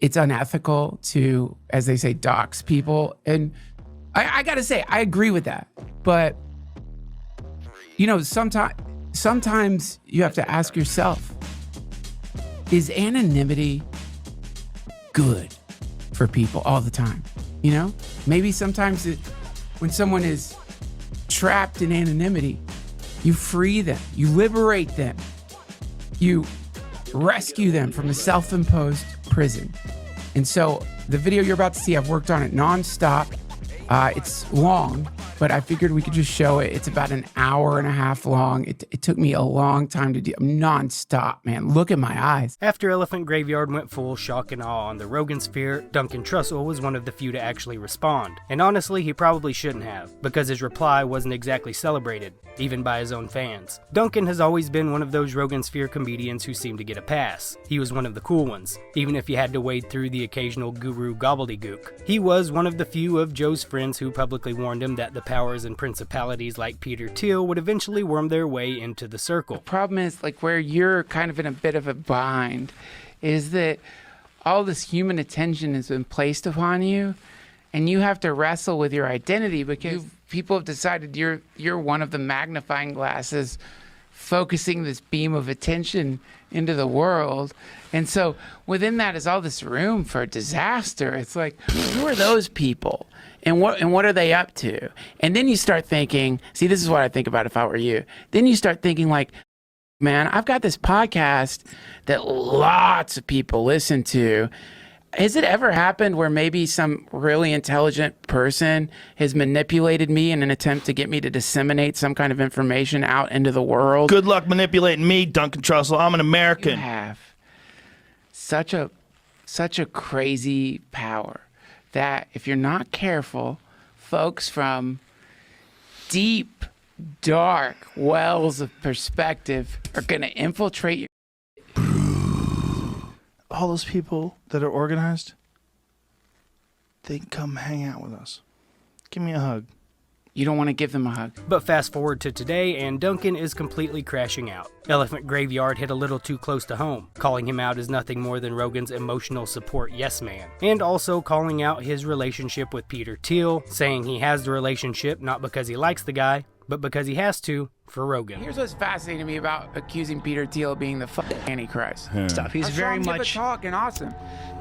it's unethical to, as they say, dox people. And I gotta say, I agree with that. But, you know, sometimes you have to ask yourself, is anonymity good for people all the time? You know, maybe sometimes when someone is trapped in anonymity, you free them, you liberate them, you rescue them from a self-imposed prison. And so the video you're about to see, I've worked on it nonstop. It's long, but I figured we could just show it. It's about an hour and a half long. It took me a long time to do nonstop, man. Look at my eyes. After Elephant Graveyard went full shock and awe on the Rogansphere, Duncan Trussell was one of the few to actually respond. And honestly, he probably shouldn't have, because his reply wasn't exactly celebrated, even by his own fans. Duncan has always been one of those Rogansphere comedians who seem to get a pass. He was one of the cool ones, even if you had to wade through the occasional guru gobbledygook. He was one of the few of Joe's friends who publicly warned him that the powers and principalities like Peter Thiel would eventually worm their way into the circle. The problem is, like, where you're kind of in a bit of a bind is that all this human attention has been placed upon you, and you have to wrestle with your identity because people have decided you're one of the magnifying glasses focusing this beam of attention into the world. And so within that is all this room for disaster. It's like, who are those people? And what are they up to? And then you start thinking, see, this is what I think about if I were you. Then you start thinking like, man, I've got this podcast that lots of people listen to. Has it ever happened where maybe some really intelligent person has manipulated me in an attempt to get me to disseminate some kind of information out into the world? Good luck manipulating me, Duncan Trussell. I'm an American. You have such a crazy power that if you're not careful, folks from deep, dark wells of perspective are going to infiltrate your... All those people that are organized, they can come hang out with us. Give me a hug. You don't want to give them a hug. But fast forward to today, and Duncan is completely crashing out. Elephant Graveyard hit a little too close to home, calling him out as nothing more than Rogan's emotional support yes man, and also calling out his relationship with Peter Thiel, saying he has the relationship not because he likes the guy, but because he has to for Rogan. Here's what's fascinating to me about accusing Peter Thiel of being the Antichrist. Stuff. He's very much talking awesome.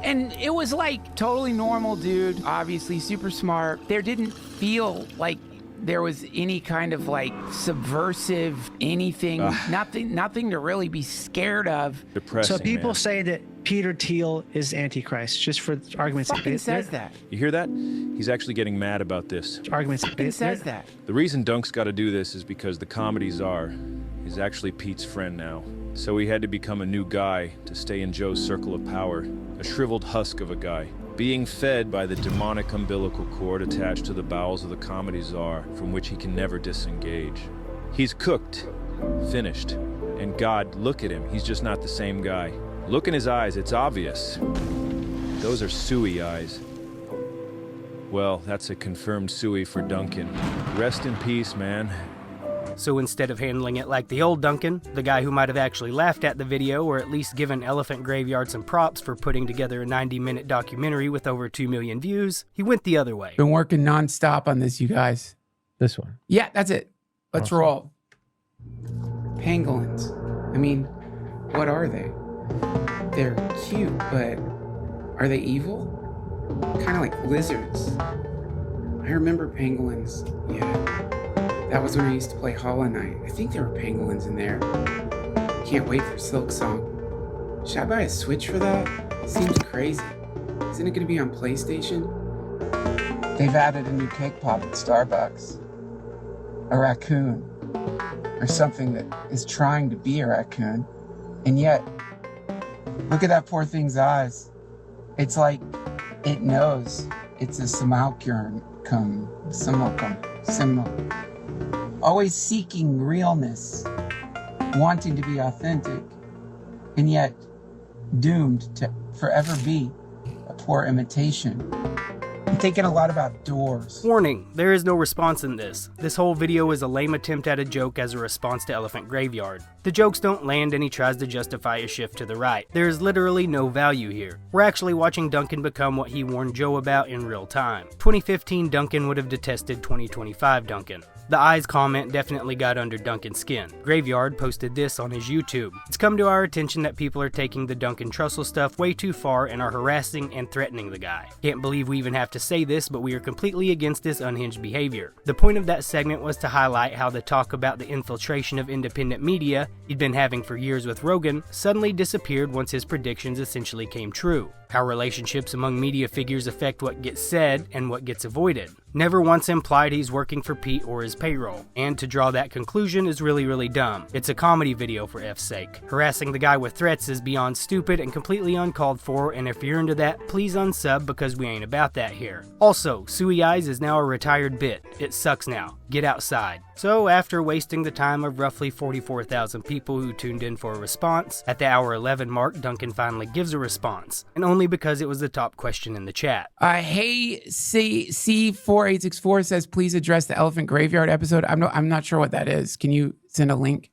And it was like totally normal dude, obviously super smart. There didn't feel like there was any kind of like subversive anything, nothing to really be scared of. Depressing, so people say that Peter Thiel is Antichrist, just for argument's sake. Fucking says that. You hear that? He's actually getting mad about this. Argument's sake. Says that. The reason Dunk's got to do this is because the comedy czar is actually Pete's friend now. So he had to become a new guy to stay in Joe's circle of power, a shriveled husk of a guy, being fed by the demonic umbilical cord attached to the bowels of the comedy czar, from which he can never disengage. He's cooked, finished, and God, look at him, he's just not the same guy. Look in his eyes, it's obvious. Those are suey eyes. Well, that's a confirmed suey for Duncan. Rest in peace, man. So instead of handling it like the old Duncan, the guy who might have actually laughed at the video or at least given Elephant Graveyard some props for putting together a 90-minute documentary with over 2 million views, he went the other way. Been working nonstop on this, you guys. This one? Yeah, that's it. Let's roll. Pangolins. I mean, what are they? They're cute, but are they evil? Kind of like lizards. I remember pangolins. Yeah. That was when I used to play Hollow Knight. I think there were pangolins in there. Can't wait for Silk Song. Should I buy a Switch for that? Seems crazy. Isn't it going to be on PlayStation? They've added a new cake pop at Starbucks. A raccoon. Or something that is trying to be a raccoon. And yet, look at that poor thing's eyes. It's like it knows it's a simulacrum. Always seeking realness, wanting to be authentic, and yet doomed to forever be a poor imitation. thinking a lot about doors. Warning, there is no response in this. This whole video is a lame attempt at a joke as a response to Elephant Graveyard. The jokes don't land and he tries to justify a shift to the right. There is literally no value here. We're actually watching Duncan become what he warned Joe about in real time. 2015 Duncan would have detested 2025 Duncan. The eyes comment definitely got under Duncan's skin. Graveyard posted this on his YouTube. It's come to our attention that people are taking the Duncan Trussell stuff way too far and are harassing and threatening the guy. Can't believe we even have to say this, but we are completely against this unhinged behavior. The point of that segment was to highlight how the talk about the infiltration of independent media he'd been having for years with Rogan suddenly disappeared once his predictions essentially came true. How relationships among media figures affect what gets said and what gets avoided. Never once implied he's working for Pete or his payroll, and to draw that conclusion is really dumb. It's a comedy video for F's sake. Harassing the guy with threats is beyond stupid and completely uncalled for, and if you're into that, please unsub because we ain't about that here. Also, Suey Eyes is now a retired bit. It sucks now. Get outside. So after wasting the time of roughly 44,000 people who tuned in for a response, at the hour 11 mark Duncan finally gives a response, and only because it was the top question in the chat. Hey, C4864 says, please address the Elephant Graveyard episode. I'm not sure what that is. Can you send a link?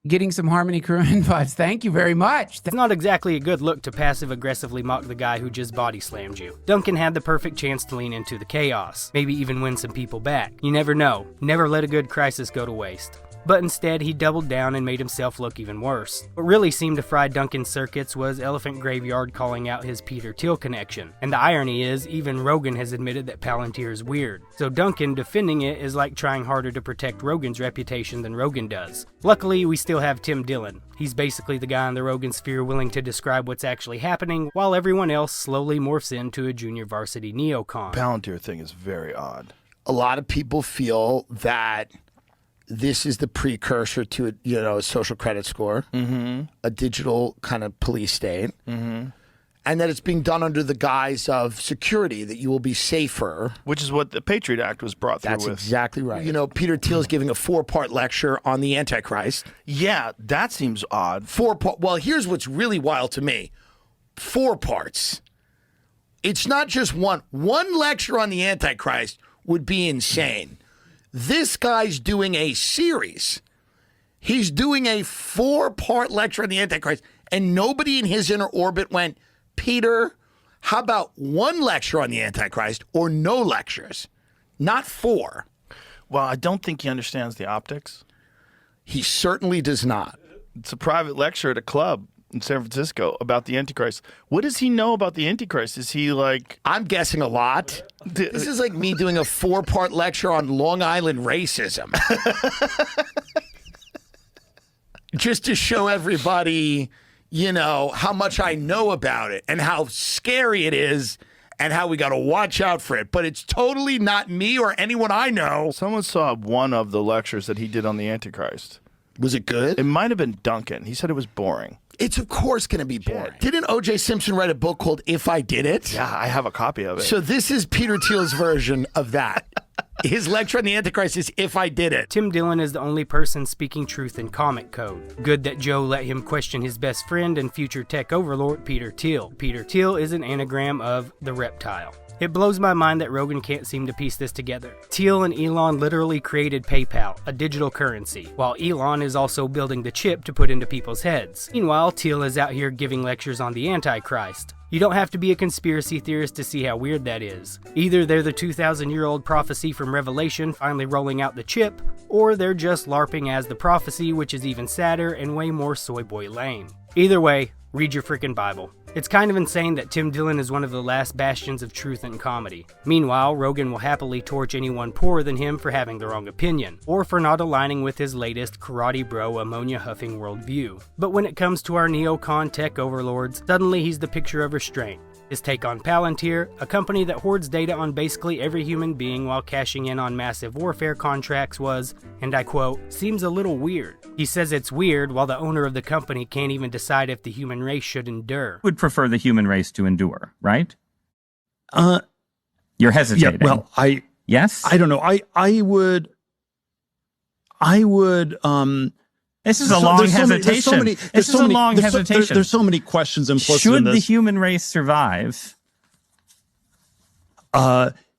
Getting some Harmony Crew invites. Thank you very much. It's not exactly a good look to passive-aggressively mock the guy who just body slammed you. Duncan had the perfect chance to lean into the chaos, maybe even win some people back. You never know. Never let a good crisis go to waste. But instead, he doubled down and made himself look even worse. What really seemed to fry Duncan's circuits was Elephant Graveyard calling out his Peter Thiel connection. And the irony is, even Rogan has admitted that Palantir is weird. So Duncan defending it is like trying harder to protect Rogan's reputation than Rogan does. Luckily, we still have Tim Dillon. He's basically the guy in the Rogansphere willing to describe what's actually happening, while everyone else slowly morphs into a junior varsity neocon. Palantir thing is very odd. A lot of people feel that this is the precursor to a social credit score, a digital kind of police state, and that it's being done under the guise of security, that you will be safer. Which is what the Patriot Act was brought through with. That's exactly right. You know, Peter Thiel is giving a 4-part lecture on the Antichrist. Yeah, that seems odd. 4-part. Well, here's what's really wild to me. 4 parts. It's not just one. One lecture on the Antichrist would be insane. This guy's doing a series. He's doing a 4-part lecture on the Antichrist, and nobody in his inner orbit went, Peter, how about 1 lecture on the Antichrist or no lectures? Not 4. Well, I don't think he understands the optics. He certainly does not. It's a private lecture at a club in San Francisco about the Antichrist. What does he know about the Antichrist? Is he like... I'm guessing a lot. This is like me doing a 4-part lecture on Long Island racism. Just to show everybody, how much I know about it and how scary it is and how we got to watch out for it. But it's totally not me or anyone I know. Someone saw one of the lectures that he did on the Antichrist. Was it good? It might have been Duncan. He said it was boring. It's of course going to be boring. Yeah. Didn't O.J. Simpson write a book called If I Did It? Yeah, I have a copy of it. So this is Peter Thiel's version of that. His lecture on the Antichrist is If I Did It. Tim Dillon is the only person speaking truth in comic code. Good that Joe let him question his best friend and future tech overlord, Peter Thiel. Peter Thiel is an anagram of the reptile. It blows my mind that Rogan can't seem to piece this together. Thiel and Elon literally created PayPal, a digital currency, while Elon is also building the chip to put into people's heads. Meanwhile, Thiel is out here giving lectures on the Antichrist. You don't have to be a conspiracy theorist to see how weird that is. Either they're the 2,000-year-old prophecy from Revelation finally rolling out the chip, or they're just LARPing as the prophecy, which is even sadder and way more soy boy lame. Either way, read your frickin' Bible. It's kind of insane that Tim Dillon is one of the last bastions of truth in comedy. Meanwhile, Rogan will happily torch anyone poorer than him for having the wrong opinion, or for not aligning with his latest karate bro ammonia-huffing worldview. But when it comes to our neocon tech overlords, suddenly he's the picture of restraint. His take on Palantir, a company that hoards data on basically every human being while cashing in on massive warfare contracts was, and I quote, seems a little weird. He says it's weird while the owner of the company can't even decide if the human race should endure. Would prefer the human race to endure, right? You're hesitating. Yeah, well, yes? I don't know. I would This is a long hesitation. This is a long hesitation. There's so many questions implicit in Should this. the human race survive?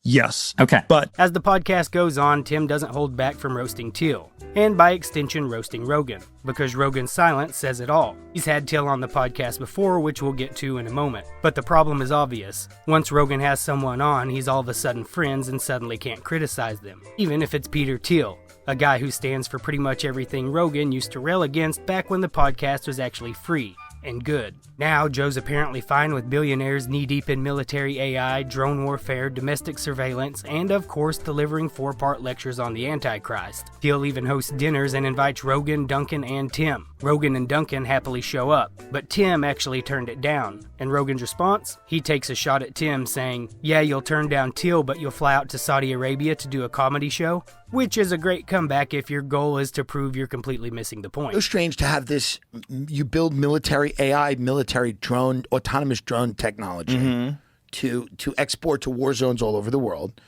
Yes. Okay. But As the podcast goes on, Tim doesn't hold back from roasting Thiel, and by extension roasting Rogan, because Rogan's silence says it all. He's had Thiel on the podcast before, which we'll get to in a moment. But the problem is obvious. Once Rogan has someone on, he's all of a sudden friends and suddenly can't criticize them, even if it's Peter Thiel, a guy who stands for pretty much everything Rogan used to rail against back when the podcast was actually free and good. Now, Joe's apparently fine with billionaires knee-deep in military AI, drone warfare, domestic surveillance, and of course delivering 4-part lectures on the Antichrist. Thiel even hosts dinners and invites Rogan, Duncan, and Tim. Rogan and Duncan happily show up, but Tim actually turned it down. And Rogan's response? He takes a shot at Tim saying, yeah, you'll turn down Thiel, but you'll fly out to Saudi Arabia to do a comedy show? Which is a great comeback if your goal is to prove you're completely missing the point. It's strange to have this, you build military AI, military drone, autonomous drone technology to export to war zones all over the world.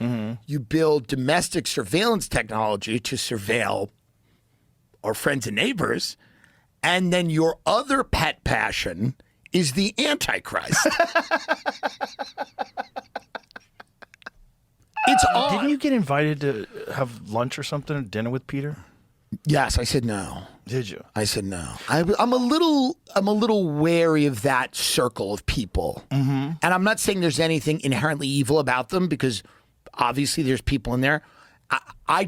You build domestic surveillance technology to surveil our friends and neighbors. And then your other pet passion is the Antichrist. It's odd. Didn't you get invited to have lunch or something, or dinner with Peter? Yes, I said no. Did you? I said no. I'm a little wary of that circle of people, and I'm not saying there's anything inherently evil about them because obviously there's people in there. I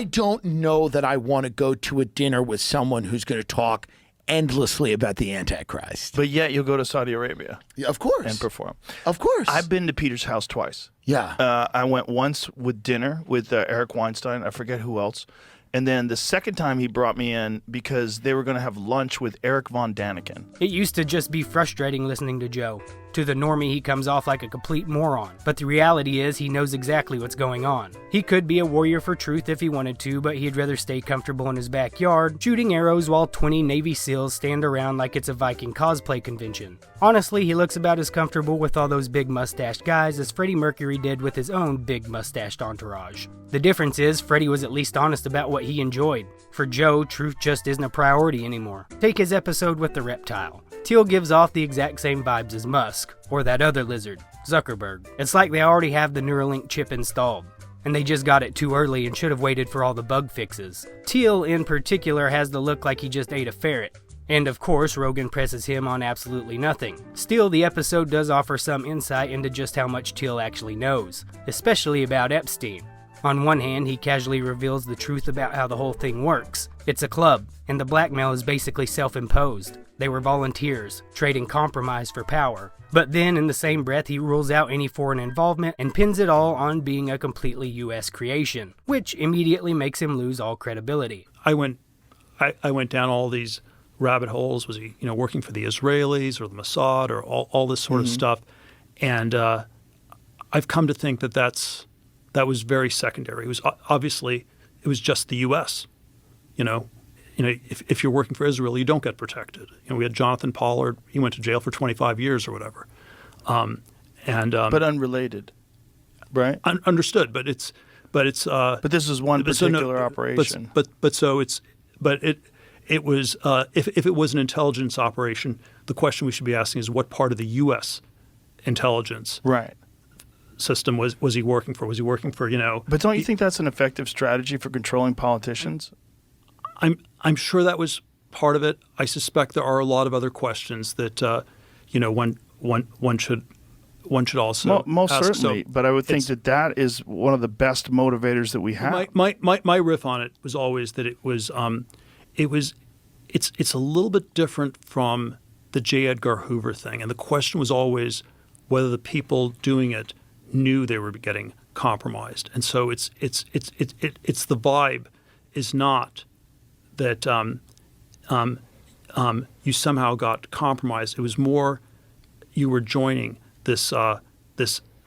don't know that I want to go to a dinner with someone who's going to talk endlessly about the Antichrist. But yet you'll go to Saudi Arabia. Yeah, of course. And perform. Of course. I've been to Peter's house twice. Yeah. I went once with dinner with Eric Weinstein. I forget who else. And then the second time he brought me in because they were going to have lunch with Eric Von Daniken. It used to just be frustrating listening to Joe. To the normie, he comes off like a complete moron. But the reality is he knows exactly what's going on. He could be a warrior for truth if he wanted to, but he'd rather stay comfortable in his backyard, shooting arrows while 20 Navy SEALs stand around like it's a Viking cosplay convention. Honestly, he looks about as comfortable with all those big mustached guys as Freddie Mercury did with his own big mustached entourage. The difference is, Freddie was at least honest about what he enjoyed. For Joe, truth just isn't a priority anymore. Take his episode with the reptile. Thiel gives off the exact same vibes as Musk, or that other lizard, Zuckerberg. It's like they already have the Neuralink chip installed, and they just got it too early and should have waited for all the bug fixes. Thiel, in particular, has the look like he just ate a ferret. And of course, Rogan presses him on absolutely nothing. Still, the episode does offer some insight into just how much Thiel actually knows, especially about Epstein. On one hand, he casually reveals the truth about how the whole thing works. It's a club, and the blackmail is basically self-imposed. They were volunteers, trading compromise for power. But then, in the same breath, he rules out any foreign involvement and pins it all on being a completely U.S. creation, which immediately makes him lose all credibility. I went down all these rabbit holes. Was he, working for the Israelis or the Mossad or all this sort of stuff? And I've come to think that was very secondary. It was obviously it was just the U.S. If you're working for Israel, you don't get protected. We had Jonathan Pollard. He went to jail for 25 years or whatever. But unrelated, right? Understood. But this is one particular operation. It was if it was an intelligence operation, the question we should be asking is what part of the U.S. intelligence system was he working for? Was he working for But don't you think that's an effective strategy for controlling politicians? I'm sure that was part of it. I suspect there are a lot of other questions that one should also most ask. certainly. So but I would think that is one of the best motivators that we have. My riff on it was always that it's a little bit different from the J. Edgar Hoover thing, and the question was always whether the people doing it knew they were getting compromised, and so it's the vibe is not that you somehow got compromised. It was more you were joining this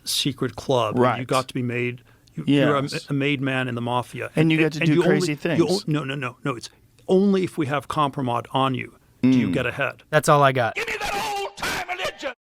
secret club. Right. You got to be made. You're a made man in the mafia, and you get to do crazy things. No. It's only if we have compromise on you do you get ahead. That's all I got.